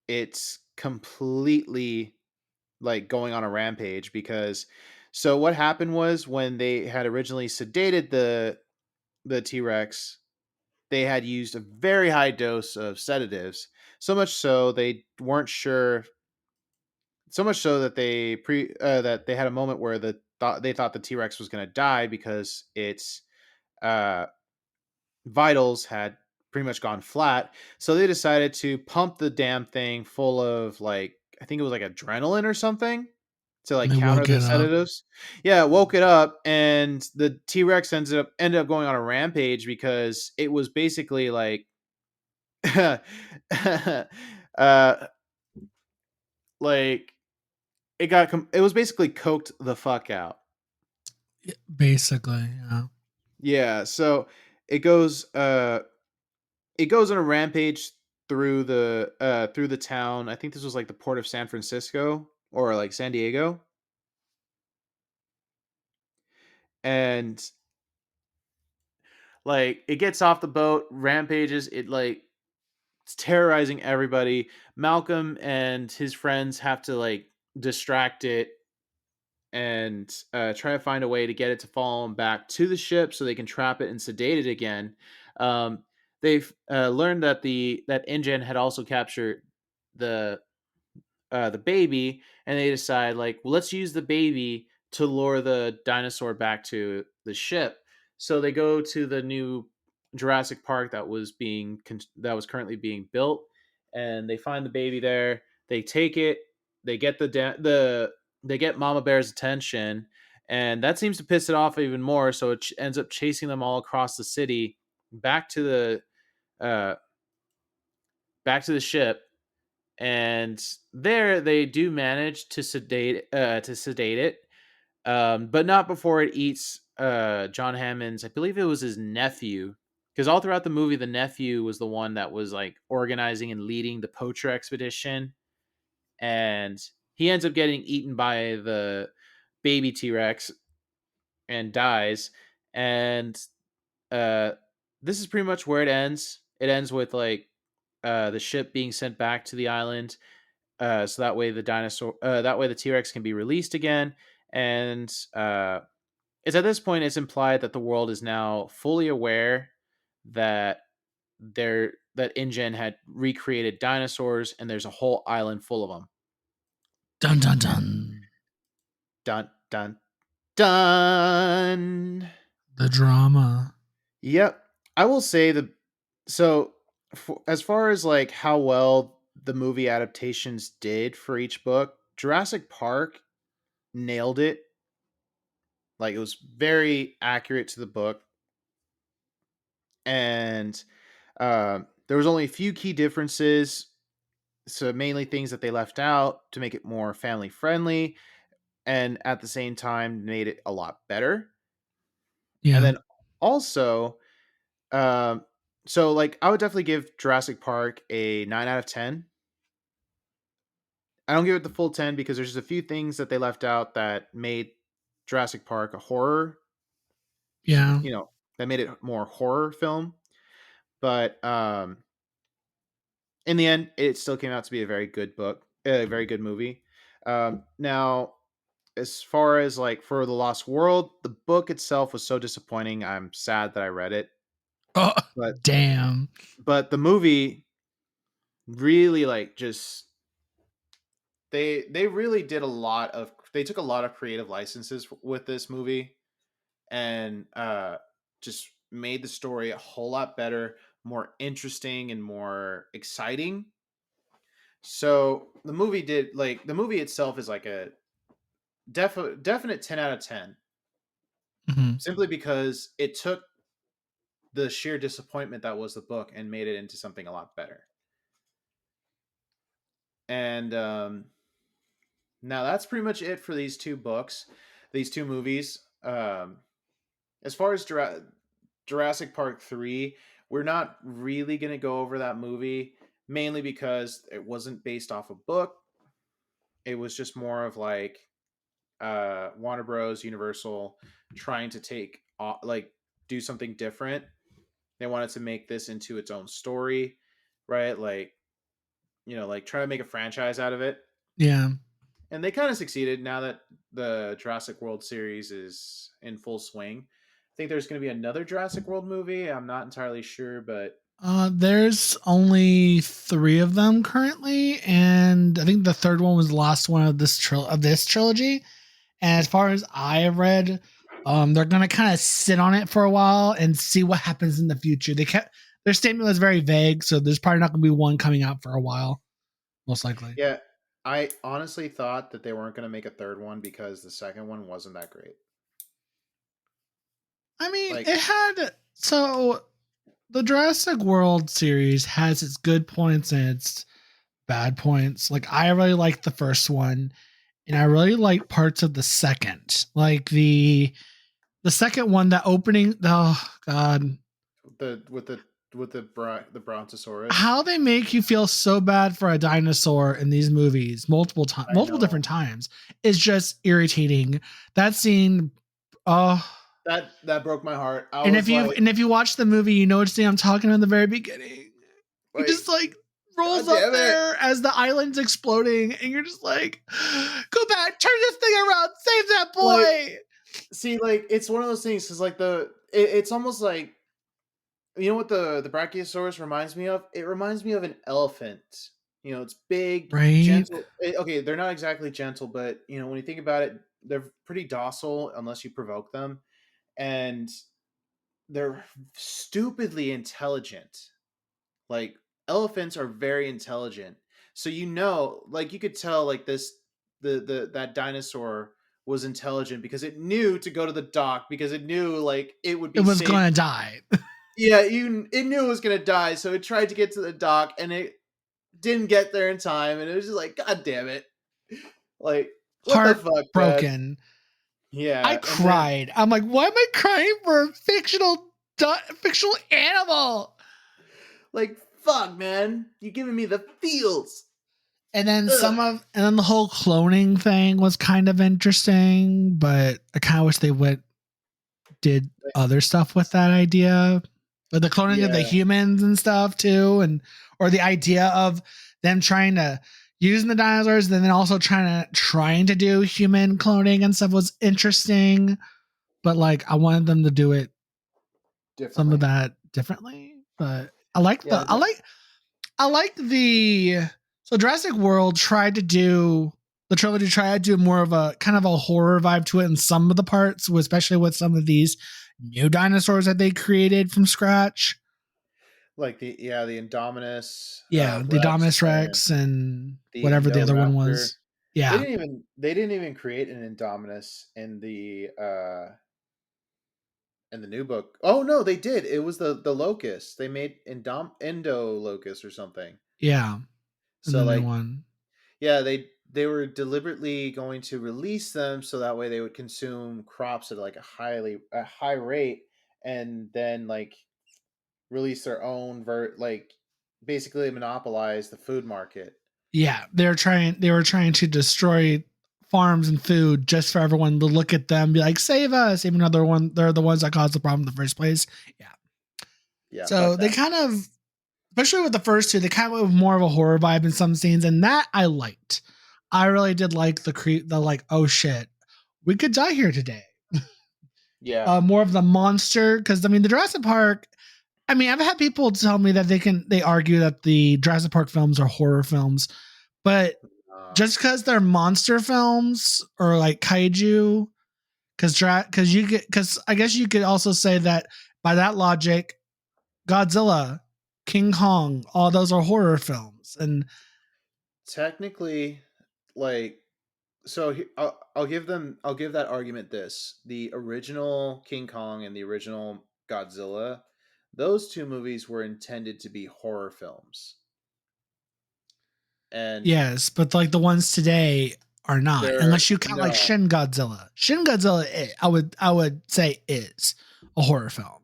it's completely like going on a rampage because so what happened was when they had originally sedated the T-Rex, they had used a very high dose of sedatives, so much so they weren't sure so much so that that they had a moment where they thought the T-Rex was going to die because its uh vitals had pretty much gone flat. So they decided to pump the damn thing full of like I think it was like adrenaline or something to And like they counter woke the it up. sedatives. Yeah, it woke it up, and the T-Rex ended up going on a rampage because it was basically like uh like it was basically coked the fuck out. Yeah, basically, yeah. Yeah, so it goes uh it goes on a rampage through the town. I think this was like the port of San Francisco or like San Diego. And like it gets off the boat, rampages, it's terrorizing everybody. Malcolm and his friends have to like distract it and try to find a way to get it to follow them back to the ship so they can trap it and sedate it again. Um, they've learned that that InGen had also captured the the baby, and they decide like, well, let's use the baby to lure the dinosaur back to the ship. So they go to the new Jurassic Park that was currently being built, and they find the baby there. They take it. They get they get Mama Bear's attention, and that seems to piss it off even more. So it ends up chasing them all across the city back to uh, the ship, and there they do manage to sedate it, but not before it eats John Hammond's. I believe it was his nephew, because all throughout the movie, the nephew was the one that was like organizing and leading the poacher expedition, and he ends up getting eaten by the baby T Rex and dies. And uh, this is pretty much where it ends. It ends with like the ship being sent back to the island, so that way the T-Rex can be released again. And it's at this point it's implied that the world is now fully aware that that InGen had recreated dinosaurs, and there's a whole island full of them. Dun dun dun. Dun dun dun. The drama. Yep, I will say that. So, as far as like how well the movie adaptations did for each book, Jurassic Park nailed it. Like it was very accurate to the book, and there was only a few key differences. So mainly things that they left out to make it more family friendly, and at the same time made it a lot better. Yeah. And then also, so like I would definitely give Jurassic Park a 9 out of 10. I don't give it the full 10 because there's just a few things that they left out that made Jurassic Park a horror, Yeah. that made it more horror film. But in the end, it still came out to be a very good book, a very good movie. Now, as far as like for The Lost World, the book itself was so disappointing. I'm sad that I read it. Oh, But damn. but the movie really like just they really did they took a lot of creative licenses with this movie, and just made the story a whole lot better, more interesting and more exciting. So the movie itself is like a definite 10 out of 10, Mhm. simply because it took the sheer disappointment that was the book and made it into something a lot better. And now that's pretty much it for these two movies. As far as Jurassic Park 3, we're not really going to go over that movie, mainly because it wasn't based off a book. It was just more of like Warner Bros. Universal trying to do something different. They wanted to make this into its own story, right? Like, like try to make a franchise out of it. Yeah. And they kind of succeeded now that the Jurassic World series is in full swing. I think there's going to be another Jurassic World movie. I'm not entirely sure, but There's only 3 of them currently, and I think the third one was the last one of this trilogy. And as far as I have read, they're gonna kind of sit on it for a while and see what happens in the future. Their statement was very vague, so there's probably not gonna be one coming out for a while, most likely. yeah, I honestly thought that they weren't going to make a third one because the second one wasn't that great. I mean, Like, it had the Jurassic World series has its good points and its bad points. Like I really like the first one, and I really like parts of the second. Like the second one, that opening. Oh God, with the Brontosaurus. how they make you feel so bad for a dinosaur in these movies multiple different times is just irritating. That scene. Oh. That broke my heart. And if you watch the movie, you know what scene I'm talking about in the very beginning. He just like rolls up there as the island's exploding, and you're just like, go back, turn this thing around, save that boy. Like it's one of those things because like it's almost like, you know what the Brachiosaurus reminds me of? It reminds me of an elephant. It's big, right? Gentle. Okay, they're not exactly gentle, but when you think about it, they're pretty docile unless you provoke them. And they're stupidly intelligent. Like elephants are very intelligent. So like you could tell like that dinosaur was intelligent because it knew to go to the dock because it knew like it would be was safe. Gonna die. Yeah, it knew it was gonna die, so it tried to get to the dock and it didn't get there in time, and it was just like, God damn it. Like, what the fuck, broken. Yeah. I cried. I'm like, why am I crying for a fictional animal? Like, fuck, man. You're giving me the feels. And then and then the whole cloning thing was kind of interesting, but I kind of wish they did other stuff with that idea. But the cloning of the humans and stuff too, or the idea of them trying to using the dinosaurs, and then also trying to do human cloning and stuff was interesting. But like, I wanted them to do it some of Differently. that differently. But I like Yeah. the so Jurassic World tried to do the trilogy tried to do more of a kind of a horror vibe to it in some of the parts, especially with some of these new dinosaurs that they created from scratch. Like the Indominus Yeah, the Rex Dominus and Rex and the whatever the other one Indoraptor. was. Yeah, They didn't even create an Indominus in the new book. Oh no, they did. It was the locust. They made Indo locust or something. yeah, and So the new like, one. yeah, they were deliberately going to release them so that way they would consume crops at like a high rate, and then like release their own like basically monopolize the food market. Yeah, they were trying to destroy farms and food just for everyone to look at them, be like, save us, even though they're the ones that caused the problem in the first place. Yeah. Yeah, So fuck they that. kind of, especially with the first two, they kind of have more of a horror vibe in some scenes, and that I liked. I really did like the like, oh shit, we could die here today. Yeah. More of the monster, because I mean the Jurassic Park. I mean, I've had people tell me that they argue that the Jurassic Park films are horror films, but just because they're monster films or like kaiju, because I guess you could also say that by that logic, Godzilla, King Kong, all those are horror films, and technically, like, so I'll give that argument this: the original King Kong and the original Godzilla, those two movies were intended to be horror films, and yes, but like the ones today are not, they're unless you count like no. Shin Godzilla. Shin Godzilla, I would say is a horror film.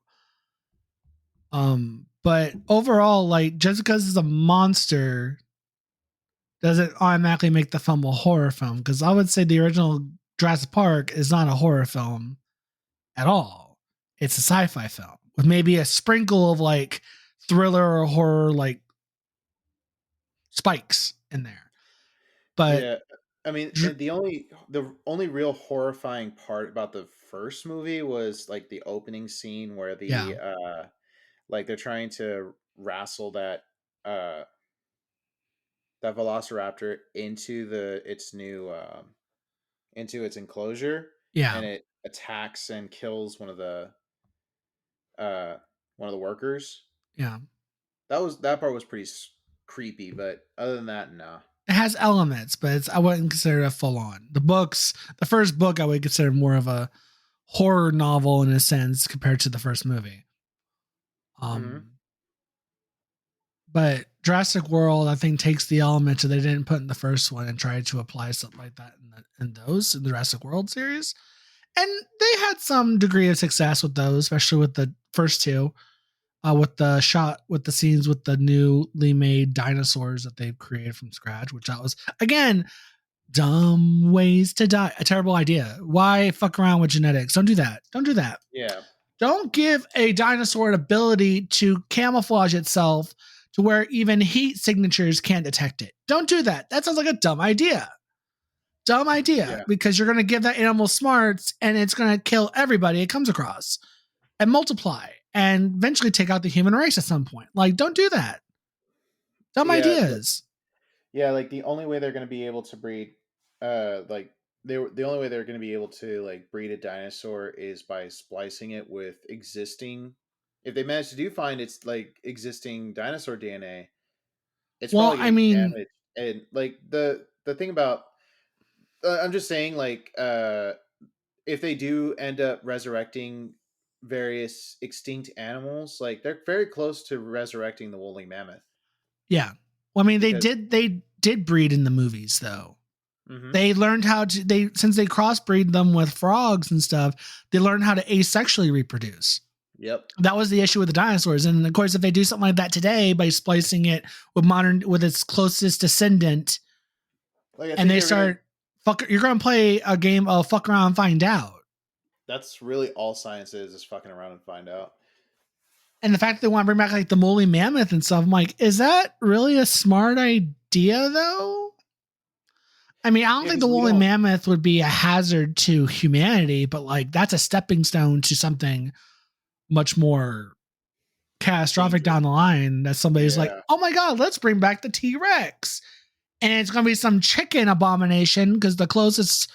But overall, like just because it's a monster doesn't automatically make the film a horror film. Because I would say the original Jurassic Park is not a horror film at all. It's a sci-fi film with maybe a sprinkle of like thriller or horror like spikes in there. But Yeah, I mean, and the only real horrifying part about the first movie was like the opening scene where yeah, like they're trying to wrestle uh that velociraptor into into its enclosure, yeah, and it attacks and kills uh one of the workers. yeah. That part was pretty creepy, but other than that, nah. It has elements, but I wouldn't consider it full on. The first book, I would consider more of a horror novel in a sense compared to the first movie. Mm-hmm. But Jurassic World, I think, takes the elements that they didn't put in the first one and tried to apply something like that in the Jurassic World series. And they had some degree of success with those, especially with the first two, with the scenes with the newly made dinosaurs that they've created from scratch, which that was, again, dumb ways to die. A terrible idea. Why fuck around with genetics? Don't do that. Don't do that. Yeah. Don't give a dinosaur an ability to camouflage itself to where even heat signatures can't detect it. Don't do that. That sounds like a dumb idea. Dumb idea, Yeah. because you're going to give that animal smarts and it's going to kill everybody it comes across and multiply and eventually take out the human race at some point. Like, don't do that. Dumb Yeah. ideas. Yeah, like the only way they're going to be able to breed, like the only way they're going to be able to like breed a dinosaur is by splicing it with existing. If they manage to do find it's like existing dinosaur DNA, it's Well, probably I going to be mean, damaged. And like the thing about, I'm just saying, like if they do end up resurrecting various extinct animals, like they're very close to resurrecting the woolly mammoth yeah. Well, I mean, because. they did breed in the movies though. Mhm. They learned how to since they crossbreed them with frogs and stuff, they learned how to asexually reproduce. Yep. That was the issue with the dinosaurs. And of course, if they do something like that today by splicing it with its closest descendant, Like I and think they they were gonna. start you're gonna play a game of fuck around and find out. That's really all science is fucking around and find out. And the fact that they want to bring back like the woolly mammoth and stuff, I'm like, is that really a smart idea though? I mean, I don't Yeah, think the 'cause we woolly don't. mammoth would be a hazard to humanity, but like that's a stepping stone to something much more catastrophic Dangerous. down the line. That somebody's like, Yeah. oh my God, let's bring back the T-Rex. And it's going to be some chicken abomination because the closest,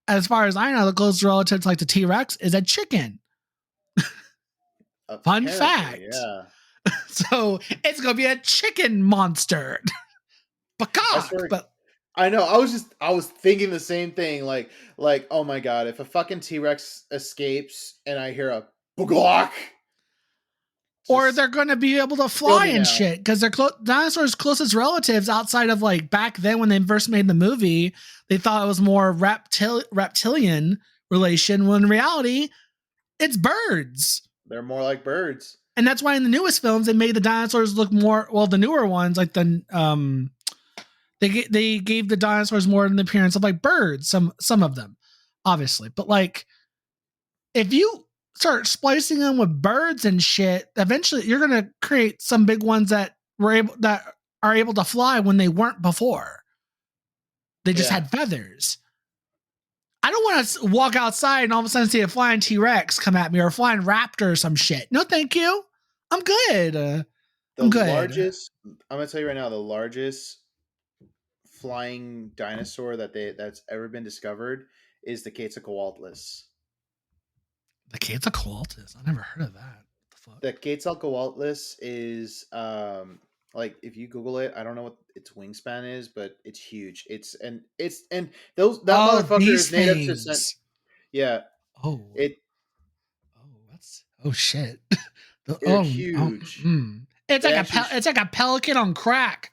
as far as I know, the closest relative to like the T-Rex is a chicken. Fun Apparently, fact. yeah. So it's going to be a chicken monster. I Peacock. swear. But I know. I was thinking the same thing. Like, oh my god, if a fucking T-Rex escapes and I hear a Glock, or just they're going to be able to kill fly me and now. shit because they're dinosaurs' closest relatives outside of like back then when they first made the movie, they thought it was more reptilian relation when in reality it's birds. They're more like birds. And that's why in the newest films they made the dinosaurs look more, well, the newer ones like they gave the dinosaurs more in the appearance of like birds, some of them obviously, but like if you start splicing them with birds and shit, eventually you're gonna create some big ones that are able to fly when they weren't before. They just had feathers. I don't want to walk outside and all of a sudden see a flying T-Rex come at me or a flying raptor or some shit. No, thank you. I'm good. I'm good. I'm gonna tell you right now, the largest flying dinosaur that's ever been discovered is the Quetzalcoatlus. The Quetzalcoatlus. I never heard of that. What the fuck? The Quetzalcoatlus is like if you Google it, I don't know what its wingspan is, but it's huge. That motherfucker These is native to things. yeah. Oh, that's shit. They're huge. It's They like it's like a pelican on crack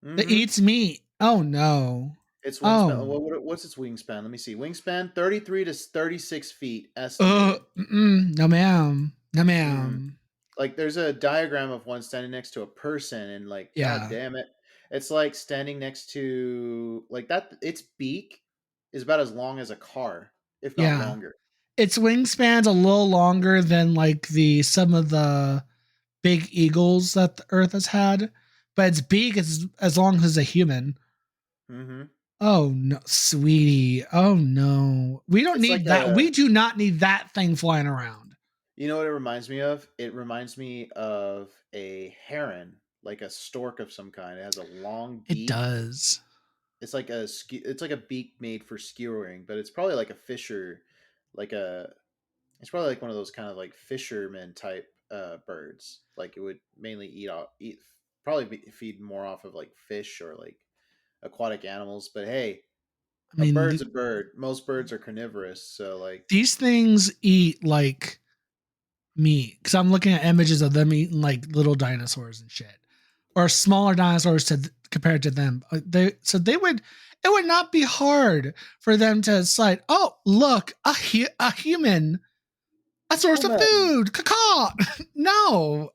that eats meat. Oh no. Its wingspan. What's its wingspan? Let me see. Wingspan 33 to 36 feet estimated. No ma'am. No ma'am. Like there's a diagram of one standing next to a person, and like, god damn it, it's like standing next to like that. Its beak is about as long as a car, if not longer. Its wingspan's a little longer than like some of the big eagles that the Earth has had, but its beak is as long as a human. Oh no, sweetie. Oh no, we don't need that. We do not need that thing flying around. You know what it reminds me of? It reminds me of a heron, like a stork of some kind. It has a long beak. It does. It's like a beak made for skewering, but it's probably like a fisher, it's probably like one of those kind of like fisherman type birds. Like it would mainly feed more off of like fish or like aquatic animals. But hey, I mean, a bird's a bird. Most birds are carnivorous, so like these things eat like meat because I'm looking at images of them eating like little dinosaurs and shit, or smaller dinosaurs compared to them. It would not be hard for them to decide, oh look, a human, a source of food, caca. No.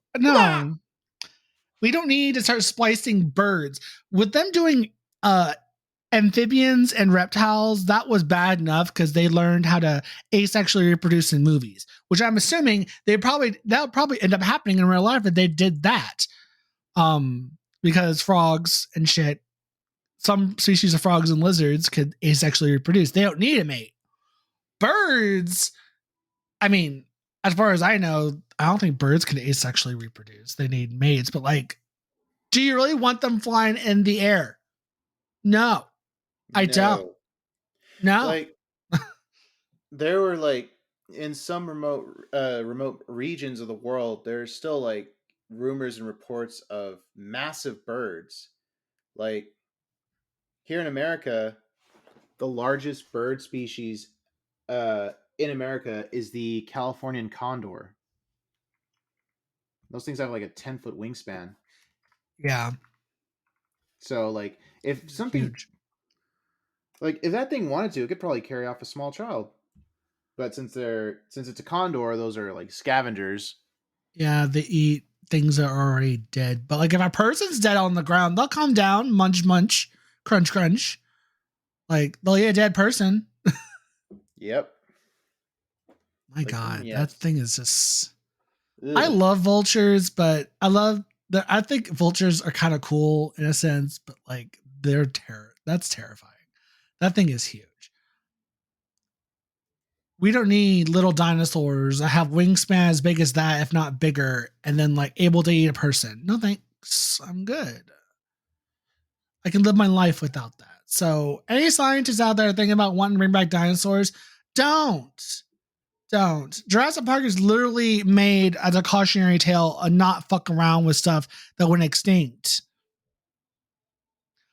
We don't need to start splicing birds with them doing amphibians and reptiles. That was bad enough because they learned how to asexually reproduce in movies, which I'm assuming that would probably end up happening in real life if they did that. Because frogs and shit, some species of frogs and lizards could asexually reproduce. They don't need a mate. Birds, I mean, as far as I know, I don't think birds can asexually reproduce. They need mates, but like, do you really want them flying in the air? No, I don't. No. Like, there were like in some remote regions of the world, there's still like rumors and reports of massive birds. Like here in America, the largest bird species in America is the Californian condor. Those things have like a 10-foot wingspan. Yeah. So like if something huge. Like if that thing wanted to, it could probably carry off a small child. But since it's a condor, those are like scavengers. Yeah, they eat things that are already dead. But like if a person's dead on the ground, they'll come down, munch, munch, crunch, crunch. Like they'll eat a dead person. Yep. My God, that thing is just. Ugh. I love vultures, but I think vultures are kind of cool in a sense, but like that's terrifying. That thing is huge. We don't need little dinosaurs that have wingspan as big as that, if not bigger, and then like able to eat a person. No thanks. I'm good. I can live my life without that. So any scientists out there thinking about wanting to bring back dinosaurs, don't. Jurassic Park is literally made as a cautionary tale of not fuck around with stuff that went extinct.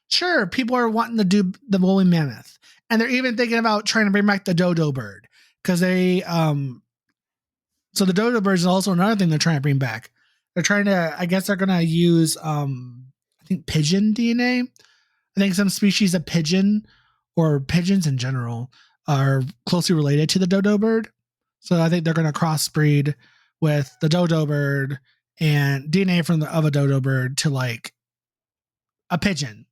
Sure, people are wanting to do the woolly mammoth, and they're even thinking about trying to bring back the dodo bird because they so the dodo bird is also another thing they're trying to bring back. They're trying to, I guess they're gonna use I think pigeon DNA. I think some species of pigeon or pigeons in general are closely related to the dodo bird. So I think they're going to crossbreed with the dodo bird and DNA of a dodo bird to like a pigeon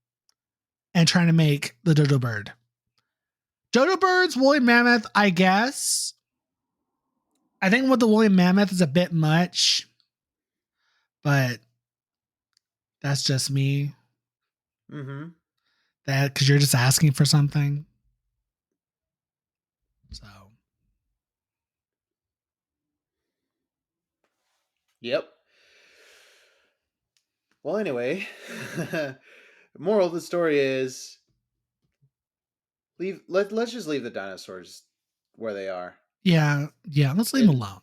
and trying to make the dodo bird. Dodo birds, woolly mammoth, I guess. I think with the woolly mammoth is a bit much, but that's just me. Mm-hmm. That because you're just asking for something. So. Yep. Well, anyway, moral of the story is let's just leave the dinosaurs where they are. Yeah. Let's leave them alone.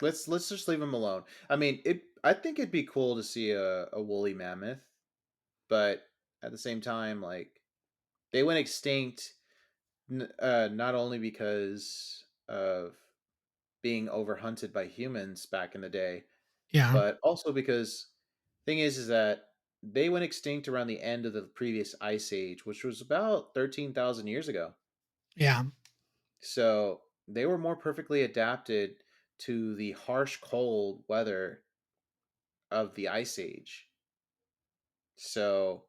Let's just leave them alone. I mean, I think it'd be cool to see a woolly mammoth, but at the same time, like they went extinct not only because of being overhunted by humans back in the day, Yeah. but also because thing is that they went extinct around the end of the previous ice age, which was about 13,000 years ago. Yeah. So they were more perfectly adapted to the harsh cold weather of the ice age. So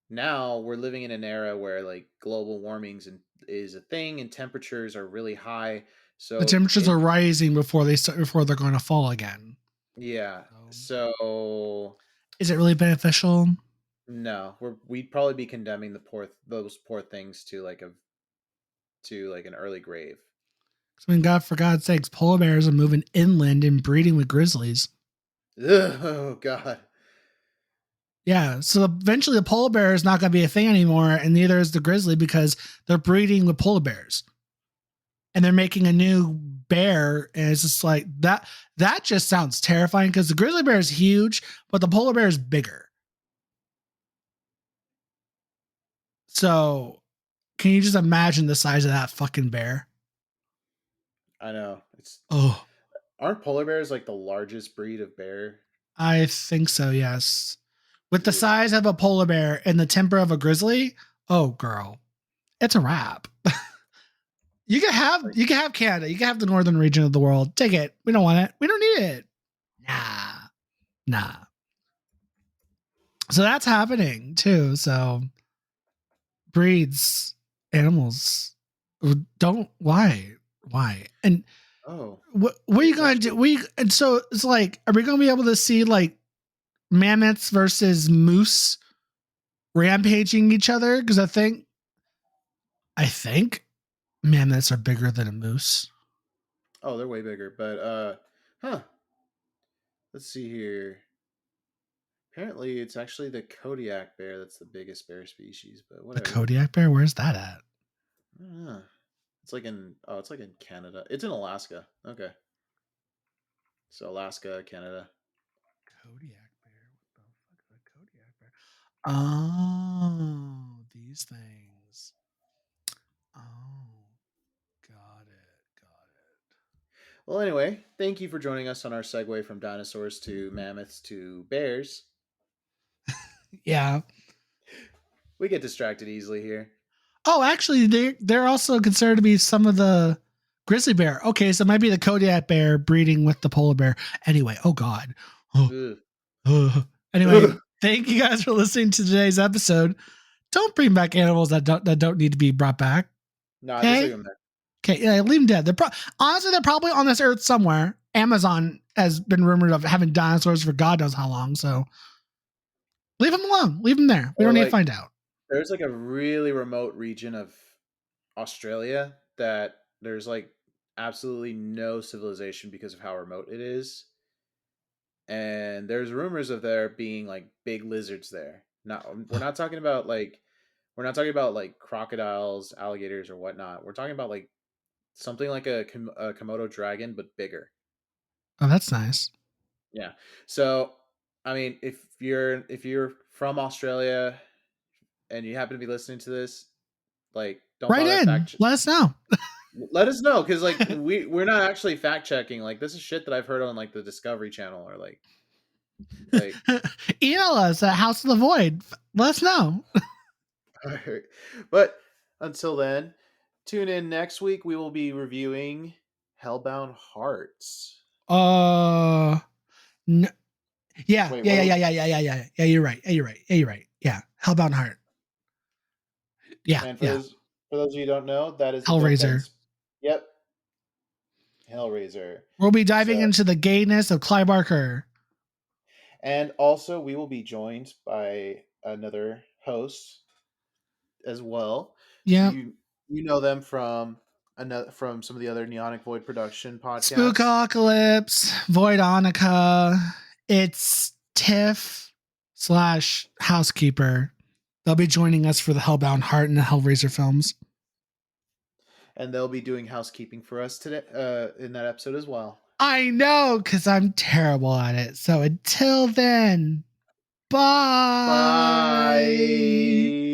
now we're living in an era where like global warming is a thing and temperatures are really high. So The temperatures are rising before they're going to fall again. Yeah. So is it really beneficial? No, we'd probably be condemning those poor things to like an early grave. I mean, God, for God's sakes, polar bears are moving inland and breeding with grizzlies. Oh God. Yeah, so eventually the polar bear is not going to be a thing anymore, and neither is the grizzly because they're breeding with polar bears, and they're making a new bear, and it's just like that. That just sounds terrifying because the grizzly bear is huge, but the polar bear is bigger. So, can you just imagine the size of that fucking bear? I know. Oh, aren't polar bears like the largest breed of bear? I think so. Yes. With the size of a polar bear and the temper of a grizzly, oh girl, it's a wrap. you can have Canada, you can have the northern region of the world. Take it. We don't want it. We don't need it. Nah. So that's happening too. So breeds animals don't why and what are you gonna do? And so it's like, are we gonna be able to see like mammoths versus moose rampaging each other? Because I think mammoths are bigger than a moose. Oh, they're way bigger. But let's see here. Apparently, it's actually the Kodiak bear that's the biggest bear species. But whatever. The Kodiak bear, where's that at? I don't know. It's like in Canada. It's in Alaska. Okay. So Alaska, Canada. Kodiak bear. What the fuck is a Kodiak bear? Oh, these things. Oh, got it. Well, anyway, thank you for joining us on our segue from dinosaurs to mammoths to bears. Yeah. We get distracted easily here. Oh, actually, they're also considered to be some of the grizzly bear. Okay, so it might be the Kodiak bear breeding with the polar bear. Anyway, oh God. Anyway, thank you guys for listening to today's episode. Don't bring back animals that don't need to be brought back. No, just leave them there. Okay, yeah, leave them dead. Honestly, they're probably on this earth somewhere. Amazon has been rumored of having dinosaurs for God knows how long, so leave them alone. Leave them there. We don't need to find out. There's like a really remote region of Australia that there's like absolutely no civilization because of how remote it is. And there's rumors of there being like big lizards there. Not we're not talking about like we're not talking about like crocodiles, alligators, or whatnot. We're talking about like something like a Komodo dragon, but bigger. Oh, that's nice. Yeah. So, I mean, if you're from Australia and you happen to be listening to this, like, don't Right bother in. Let us know. let us know, because like we're not actually fact checking. Like, this is shit that I've heard on like the Discovery Channel or like. Email us at House of the Void. Let us know. But until then, tune in next week. We will be reviewing Hellbound Hearts. No. Yeah, Wait, yeah. Yeah, you're right. Yeah, Hellbound Heart. Yeah, And yeah. for those of you who don't know, that is the book Hellraiser. that's, yep, Hellraiser. We'll be diving So, into the gayness of Clive Barker. and also we will be joined by another host as well. Yeah. You know them from some of the other Neonic Void production podcasts. Spookalypse, Voidonica. It's Tiff / Housekeeper. They'll be joining us for the Hellbound Heart and the Hellraiser films. And they'll be doing housekeeping for us today in that episode as well. I know, because I'm terrible at it. So until then, bye. Bye.